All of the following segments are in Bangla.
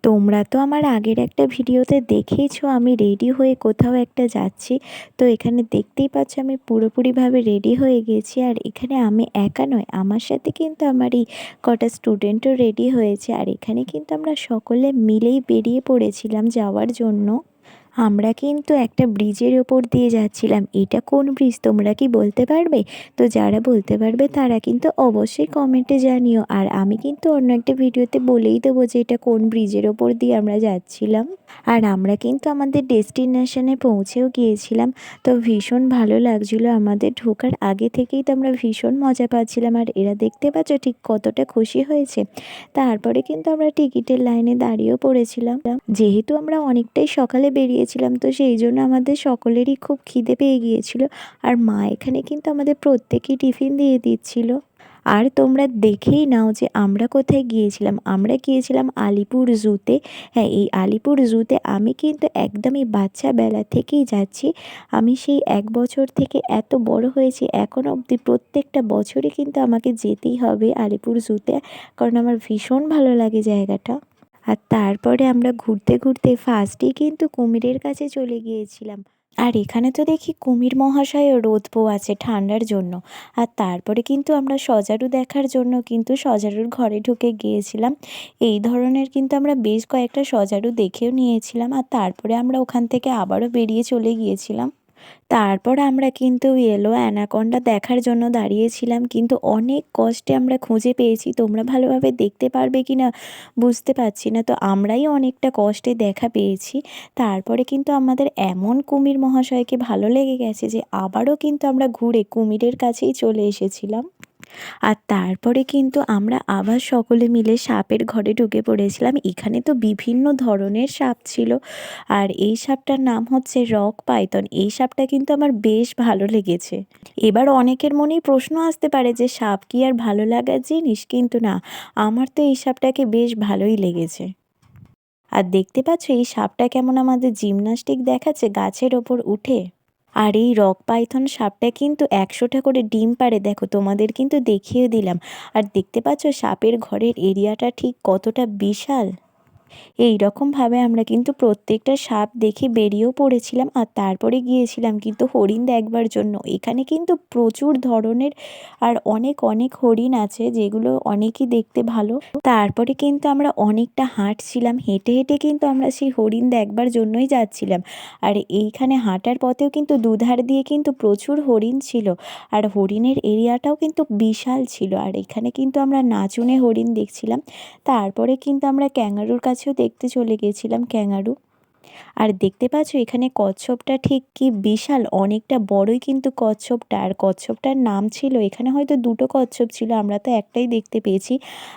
তোমরা তো আমার আগের একটা ভিডিওতে দেখেইছো আমি রেডি হয়ে কোথাও একটা যাচ্ছি। তো এখানে দেখতেই পাচ্ছ আমি পুরোপুরিভাবে রেডি হয়ে গেছি। আর এখানে আমি একা নয়, আমার সাথে কিন্তু আমার এই কটা স্টুডেন্টও রেডি হয়েছে। আর এখানে কিন্তু আমরা সকলে মিলেই বেরিয়ে পড়েছিলাম যাওয়ার জন্য। আমরা কিন্তু একটা ব্রিজের ওপর দিয়ে যাচ্ছিলাম। এটা কোন ব্রিজ তোমরা কি বলতে পারবে? তো যারা বলতে পারবে তারা কিন্তু অবশ্যই কমেন্টে জানিও। আর আমি কিন্তু অন্য একটা ভিডিওতে বলেই দেবো যে এটা কোন ব্রিজের ওপর দিয়ে আমরা যাচ্ছিলাম। আর আমরা কিন্তু আমাদের ডেস্টিনেশনে পৌঁছেও গিয়েছিলাম। তো ভীষণ ভালো লাগছিলো, আমাদের ঢোকার আগে থেকেই তো আমরা ভীষণ মজা পাচ্ছিলাম। আর এরা দেখতে পাচ্ছ ঠিক কতটা খুশি হয়েছে। তারপরে কিন্তু আমরা টিকিটের লাইনে দাঁড়িয়েও পড়েছিলাম। যেহেতু আমরা অনেকটাই সকালে বেরিয়েছিলাম, তো সেই জন্য আমাদের সকলেরই খুব খিদে পেয়ে গিয়েছিল। আর মা এখানে কিন্তু আমাদের প্রত্যেকেই টিফিন দিয়ে দিচ্ছিল। আর তোমরা দেখেই নাও যে আমরা কোথায় গিয়েছিলাম। আমরা গিয়েছিলাম আলিপুর জুতে। হ্যাঁ, এই আলিপুর জুতে আমি কিন্তু একদমই বাচ্চা বেলা থেকেই যাচ্ছি। আমি সেই 1 বছর থেকে এত বড় হয়েছি এখনও অবধি প্রত্যেকটা বছরই কিন্তু আমাকে যেতেই হবে আলিপুর জুতে, কারণ আমার ভীষণ ভালো লাগে জায়গাটা। আর তারপরে আমরা ঘুরতে ঘুরতে ফার্স্টেই কিন্তু কুমিরের কাছে চলে গিয়েছিলাম। আর এখানে তো দেখি কুমির মহাশয়ও রোদ আছে ঠান্ডার জন্য। আর তারপরে কিন্তু আমরা সজারু দেখার জন্য কিন্তু সজারুর ঘরে ঢুকে গিয়েছিলাম। এই ধরনের কিন্তু আমরা বেশ কয়েকটা সজারু দেখেও নিয়েছিলাম। আর তারপরে আমরা ওখান থেকে আবারও বেরিয়ে চলে গিয়েছিলাম। তারপর আমরা কিন্তু ইয়েলো অ্যানাকোন্ডা দেখার জন্য দাঁড়িয়েছিলাম, কিন্তু অনেক কষ্টে আমরা খুঁজে পেয়েছি। তোমরা ভালোভাবে দেখতে পারবে কি না বুঝতে পারছি না, তো আমরাই অনেকটা কষ্টে দেখা পেয়েছি। তারপরে কিন্তু আমাদের এমন কুমির মহাশয়কে ভালো লেগে গেছে যে আবারও কিন্তু আমরা ঘুরে কুমিরের কাছেই চলে এসেছিলাম। আর তারপরে কিন্তু আমরা আবার সকলে মিলে সাপের ঘরে ঢুকে পড়েছিলাম। এখানে তো বিভিন্ন ধরনের সাপ ছিল। আর এই সাপটার নাম হচ্ছে রক পাইথন। এই সাপটা কিন্তু আমার বেশ ভালো লেগেছে। এবার অনেকের মনেই প্রশ্ন আসতে পারে যে সাপ কি আর ভালো লাগার জিনিস? কিন্তু না, আমার তো এই সাপটাকে বেশ ভালোই লেগেছে। আর দেখতে পাচ্ছ এই সাপটা কেমন আমাদের জিমনাস্টিক দেখাচ্ছে গাছের ওপর উঠে। আর এই রক পাইথন সাপটা কিন্তু 100টা করে ডিম পাড়ে, দেখো তোমাদের কিন্তু দেখিয়ে দিলাম। আর দেখতে পাচ্ছ সাপের ঘরের এরিয়াটা ঠিক কতটা বিশাল। এই রকমভাবে আমরা কিন্তু প্রত্যেকটা সাপ দেখে বেরিয়েও পড়েছিলাম। আর তারপরে গিয়েছিলাম কিন্তু হরিণ দেখবার জন্য। এখানে কিন্তু প্রচুর ধরনের আর অনেক অনেক হরিণ আছে, যেগুলো অনেকই দেখতে ভালো। তারপরে কিন্তু আমরা অনেকটা হাঁটছিলাম, হেঁটে হেঁটে কিন্তু আমরা সেই হরিণ দেখবার জন্যই যাচ্ছিলাম। আর এইখানে হাঁটার পথেও কিন্তু দুধার দিয়ে কিন্তু প্রচুর হরিণ ছিল। আর হরিণের এরিয়াটাও কিন্তু বিশাল ছিল। আর এখানে কিন্তু আমরা নাচুনে হরিণ দেখছিলাম। তারপরে কিন্তু আমরা ক্যাঙ্গারুর কাছেও দেখতে চলে গেছিলাম ক্যাঙ্গারু। আর দেখতে পাচ্ছ এখানে কচ্ছপটা ঠিক কি বিশাল, অনেকটা বড়ই কিন্তু কচ্ছপটা। আর কচ্ছপটার নাম ছিল, এখানে হয়তো 2টো কচ্ছপ ছিল, আমরা তো একটাই দেখতে পেয়েছি।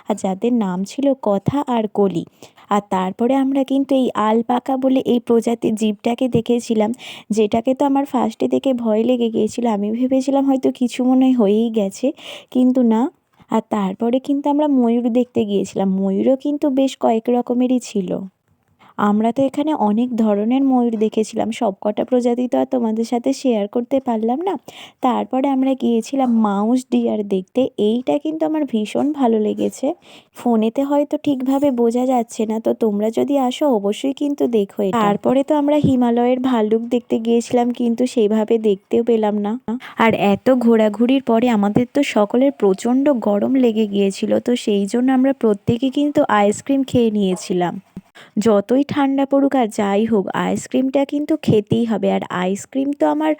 আর যাদের নাম ছিল কথা আর কলি। আর তারপরে আমরা কিন্তু এই আলপাকা বলে এই প্রজাতির জীবটাকে দেখেছিলাম, যেটাকে তো আমার ফার্স্টে দেখে ভয় লেগে গিয়েছিল। আমি ভেবেছিলাম হয়তো কিছু মনে হয়েই গেছে, কিন্তু না। আর তারপরে কিন্তু আমরা ময়ূর দেখতে গিয়েছিলাম। ময়ূরও কিন্তু বেশ কয়েক রকমেরই ছিল। আমরা তো এখানে অনেক ধরনের ময়ূর দেখেছিলাম, সবকটা প্রজাতি তো আর তোমাদের সাথে শেয়ার করতে পারলাম না। তারপরে আমরা গিয়েছিলাম মাউস ডিয়ার দেখতে। এইটা কিন্তু আমার ভীষণ ভালো লেগেছে। ফোনেতে হয়তো ঠিকভাবে বোঝা যাচ্ছে না, তো তোমরা যদি আসো অবশ্যই কিন্তু দেখো এটা। তারপরে তো আমরা হিমালয়ের ভাল্লুক দেখতে গিয়েছিলাম, কিন্তু সেইভাবে দেখতেও পেলাম না। আর এত ঘোরাঘুরির পরে আমাদের তো সকলের প্রচণ্ড গরম লেগে গিয়েছিল, তো সেই জন্য আমরা প্রত্যেকে কিন্তু আইসক্রিম খেয়ে নিয়েছিলাম। যতই ঠান্ডা পড়ুক আর যাই হোক আইসক্রিমটা কিন্তু খেতেই হবে। আর আইসক্রিম তো আমার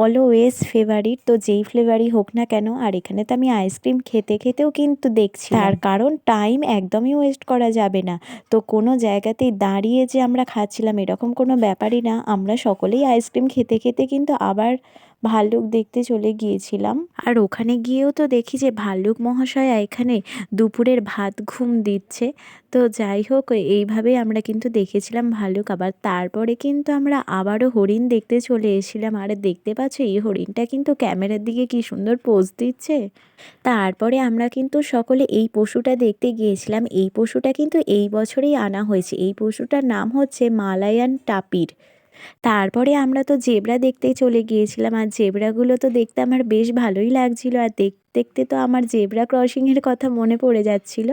অলওয়েজ ফেভারিট, তো যেই ফ্লেভারই হোক না কেন। আর এখানে তো আমি আইসক্রিম খেতে খেতেও কিন্তু দেখছি, তার কারণ টাইম একদমই ওয়েস্ট করা যাবে না। তো কোনো জায়গাতেই দাঁড়িয়ে যে আমরা খাচ্ছিলাম এরকম কোনো ব্যাপারই না, আমরা সকলেই আইসক্রিম খেতে খেতে কিন্তু আবার ভাল্লুক দেখতে চলে গিয়েছিলাম। আর ওখানে গিয়েও তো দেখি যে ভাল্লুক মহাশয়া এখানে দুপুরের ভাত ঘুম দিচ্ছে। তো যাই হোক এইভাবেই আমরা কিন্তু দেখেছিলাম ভাল্লুক। আবার তারপরে কিন্তু আমরা আবারও হরিণ দেখতে চলে এসেছিলাম। আর দেখতে পাচ্ছ এই হরিণটা কিন্তু ক্যামেরার দিকে কি সুন্দর পোজ দিচ্ছে। তারপরে আমরা কিন্তু সকলে এই পশুটা দেখতে গিয়েছিলাম। এই পশুটা কিন্তু এই বছরেই আনা হয়েছে। এই পশুটার নাম হচ্ছে মালায়ান টাপির। তারপরে আমরা তো জেব্রা দেখতেই চলে গিয়েছিলাম। আর জেব্রাগুলো তো দেখতে আমার বেশ ভালোই লাগছিল। আর দেখতে দেখতে তো আমার জেব্রা ক্রসিংয়ের কথা মনে পড়ে যাচ্ছিল।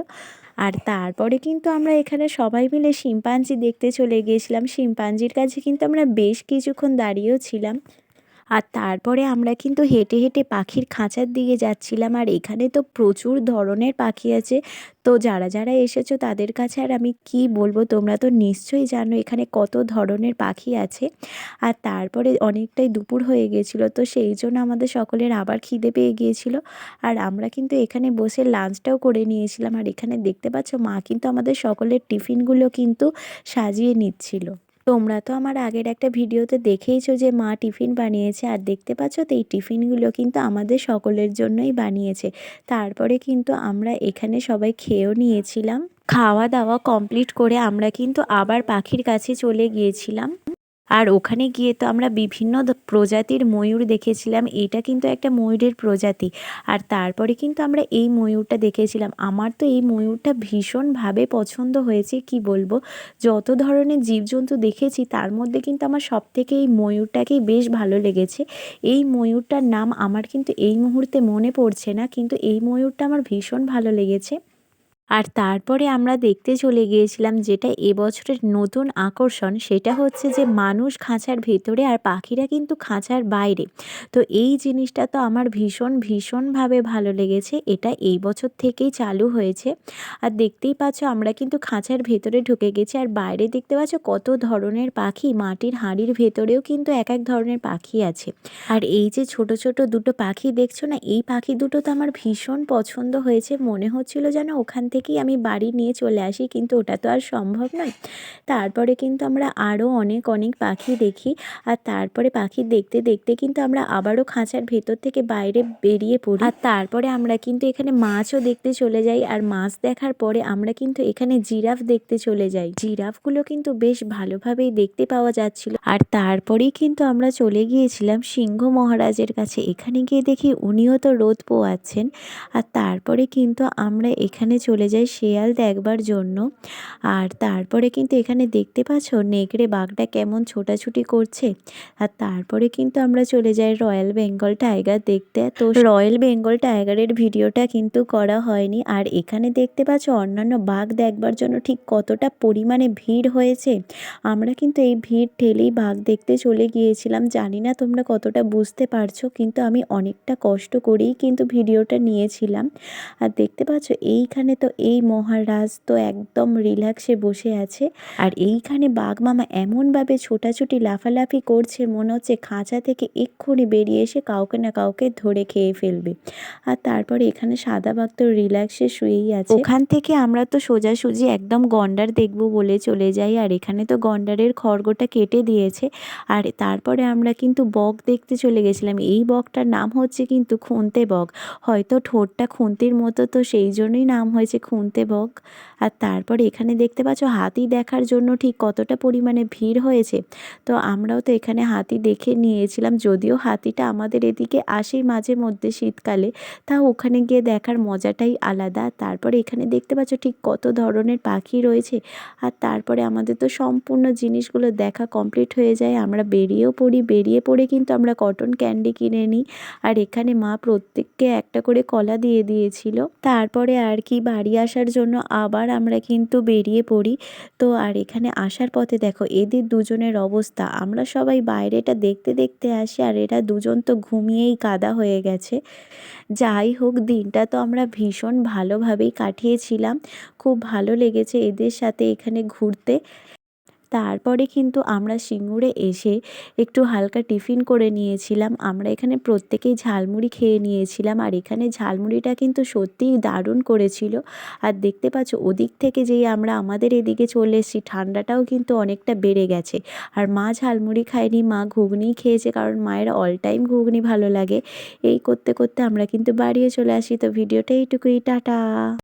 আর তারপরে কিন্তু আমরা এখানে সবাই মিলে শিম্পাঞ্জি দেখতে চলে গিয়েছিলাম। শিম্পাঞ্জির কাছে কিন্তু আমরা বেশ কিছুক্ষণ দাঁড়িয়েও ছিলাম। আর তারপরে আমরা কিন্তু হেঁটে হেঁটে পাখির খাঁচার দিকে যাচ্ছিলাম। আর এখানে তো প্রচুর ধরনের পাখি আছে। তো যারা যারা এসেছো তাদের কাছে আর আমি কি বলবো, তোমরা তো নিশ্চয়ই জানো এখানে কত ধরনের পাখি আছে। আর তারপরে অনেকটাই দুপুর হয়ে গেছিলো, তো সেই জন্য আমাদের সকলের আবার খিদে পেয়ে গিয়েছিল। আর আমরা কিন্তু এখানে বসে লাঞ্চটাও করে নিয়েছিলাম। আর এখানে দেখতে পাচ্ছ মা কিন্তু আমাদের সকলের টিফিনগুলো কিন্তু সাজিয়ে নিচ্ছিল। তোমরা তো আমার আগের একটা ভিডিওতে দেখেইছো যে মা টিফিন বানিয়েছে, আর দেখতে পাচ্ছ তো এই টিফিনগুলো কিন্তু আমাদের সকলের জন্যই বানিয়েছে। তারপরে কিন্তু আমরা এখানে সবাই খেয়েও নিয়েছিলাম। খাওয়া দাওয়া কমপ্লিট করে আমরা কিন্তু আবার পাখির কাছে চলে গিয়েছিলাম। আর ওখানে গিয়ে তো আমরা বিভিন্ন প্রজাতির ময়ূর দেখেছিলাম। এটা কিন্তু একটা ময়ূরের প্রজাতি। আর তারপরে কিন্তু আমরা এই ময়ূরটা দেখেছিলাম। আমার তো এই ময়ূরটা ভীষণভাবে পছন্দ হয়েছে, কি বলবো। যত ধরনের জীবজন্তু দেখেছি তার মধ্যে কিন্তু আমার সবথেকে এই ময়ূরটাকেই বেশ ভালো লেগেছে। এই ময়ূরটার নাম আমার কিন্তু এই মুহূর্তে মনে পড়ছে না, কিন্তু এই ময়ূরটা আমার ভীষণ ভালো লেগেছে। আর তারপরে আমরা দেখতে চলে গিয়েছিলাম যেটা এবছরের নতুন আকর্ষণ, সেটা হচ্ছে যে মানুষ খাঁচার ভেতরে আর পাখিরা কিন্তু খাঁচার বাইরে। তো এই জিনিসটা তো আমার ভীষণভাবে ভালো লেগেছে। এটা এই বছর থেকেই চালু হয়েছে। আর দেখতেই পাচ্ছ আমরা কিন্তু খাঁচার ভেতরে ঢুকে গেছি। আর বাইরে দেখতে পাচ্ছ কত ধরনের পাখি, মাটির হাঁড়ির ভেতরেও কিন্তু এক এক ধরনের পাখি আছে। আর এই যে ছোট ছোট দুটো পাখি দেখছো না, এই পাখি দুটো তো আমার ভীষণ পছন্দ হয়েছে। মনে হচ্ছিল যেন ওখান থেকেই আমি বাড়ি নিয়ে চলে আসি, কিন্তু ওটা তো আর সম্ভব নয়। তারপরে কিন্তু আমরা আরও অনেক অনেক পাখি দেখি। আর তারপরে পাখি দেখতে দেখতে কিন্তু আমরা আবারও খাঁচার ভেতর থেকে বাইরে বেরিয়ে পড়ি। আর তারপরে আমরা কিন্তু এখানে মাছও দেখতে চলে যাই। আর মাছ দেখার পরে আমরা কিন্তু এখানে জিরাফ দেখতে চলে যাই। জিরাফগুলো কিন্তু বেশ ভালোভাবেই দেখতে পাওয়া যাচ্ছিল। আর তারপরেই কিন্তু আমরা চলে গিয়েছিলাম সিংহ মহারাজের কাছে। এখানে গিয়ে দেখি উনিও তো রোদ পোয়াচ্ছেন। আর তারপরে কিন্তু আমরা এখানে চলে যাই শেয়াল দেখবার জন্য। আর তারপরে কিন্তু এখানে দেখতে পাচ্ছ নেকড়ে বাঘটা কেমন ছোটাছুটি করছে। আর তারপরে কিন্তু আমরা চলে যাই রয়্যাল বেঙ্গল টাইগার দেখতে। তো রয়্যাল বেঙ্গল টাইগারের ভিডিওটা কিন্তু করা হয়নি। আর এখানে দেখতে পাচ্ছ অন্যান্য বাঘ দেখবার জন্য ঠিক কতটা পরিমাণে ভিড় হয়েছে। আমরা কিন্তু এই ভিড় ঠেলেই বাঘ দেখতে চলে গিয়েছিলাম। জানি না তোমরা কতটা বুঝতে পারছো, কিন্তু আমি অনেকটা কষ্ট করেই কিন্তু ভিডিওটা নিয়েছিলাম। আর দেখতে পাচ্ছ এইখানে তো এই মহারাজ তো একদম রিল্যাক্সে বসে আছে। আর এইখানে বাঘ মামা এমনভাবে ছোটাছুটি লাফালাফি করছে, মনে হচ্ছে খাঁচা থেকে এক্ষুনি বেরিয়ে এসে কাউকে না কাউকে ধরে খেয়ে ফেলবে। আর তারপরে এখানে সাদা বাঘ তো রিল্যাক্সে শুয়েই আছে। ওখান থেকে আমরা তো সোজাসুজি একদম গন্ডার দেখবো বলে চলে যাই। আর এখানে তো গন্ডারের খড়গটা কেটে দিয়েছে। আর তারপরে আমরা কিন্তু বক দেখতে চলে গেছিলাম। এই বকটার নাম হচ্ছে কিন্তু খুন্তে বক। হয়তো ঠোঁটটা খুন্তির মতো, তো সেই জন্যই নাম হয়েছে খুন্তে বক। আর তারপরে এখানে দেখতে পাচ্ছ হাতি দেখার জন্য ঠিক কতটা পরিমাণে ভিড় হয়েছে। তো আমরাও তো এখানে হাতি দেখে নিয়েছিলাম, যদিও হাতিটা আমাদের এদিকে আসেই মাঝে মধ্যে শীতকালে, তা ওখানে গিয়ে দেখার মজাটাই আলাদা। তারপরে এখানে দেখতে পাচ্ছ ঠিক কত ধরনের পাখি রয়েছে। আর তারপরে আমাদের তো সম্পূর্ণ জিনিসগুলো দেখা কমপ্লিট হয়ে যায়। আমরা বেরিয়ে পড়ে কিন্তু আমরা কটন ক্যান্ডি কিনে নিই। আর এখানে মা প্রত্যেককে একটা করে কলা দিয়ে দিয়েছিল। তারপরে আর কি বাড়ি আসার জন্য আবার আমরা কিন্তু বেরিয়ে পড়ি। তো আর এখানে আসার পথে দেখো এদের দুজনের অবস্থা, আমরা সবাই বাইরেটা দেখতে দেখতে আসি আর এরা দুজন তো ঘুমিয়েই কাদা হয়ে গেছে। যাই হোক, দিনটা তো আমরা ভীষণ ভালোভাবেই কাটিয়েছিলাম। খুব ভালো লেগেছে এদের সাথে এখানে ঘুরতে। তারপরে কিন্তু আমরা সিঙ্গুরে এসে একটু হালকা টিফিন করে নিয়েছিলাম। আমরা এখানে প্রত্যেকেই ঝালমুড়ি খেয়ে নিয়েছিলাম। আর এখানে ঝালমুড়িটা কিন্তু সত্যিই দারুণ করেছিল। আর দেখতে পাচ্ছ ওদিক থেকে যেই আমরা আমাদের এদিকে চলে এসেছি, ঠান্ডাটাও কিন্তু অনেকটা বেড়ে গেছে। আর মা ঝালমুড়ি খায়নি, মা ঘুগনিই খেয়েছে, কারণ মায়ের অল টাইম ঘুগনি ভালো লাগে। এই করতে করতে আমরা কিন্তু বাড়িও চলে আসি। তো ভিডিওটা এইটুকুই, টাটা।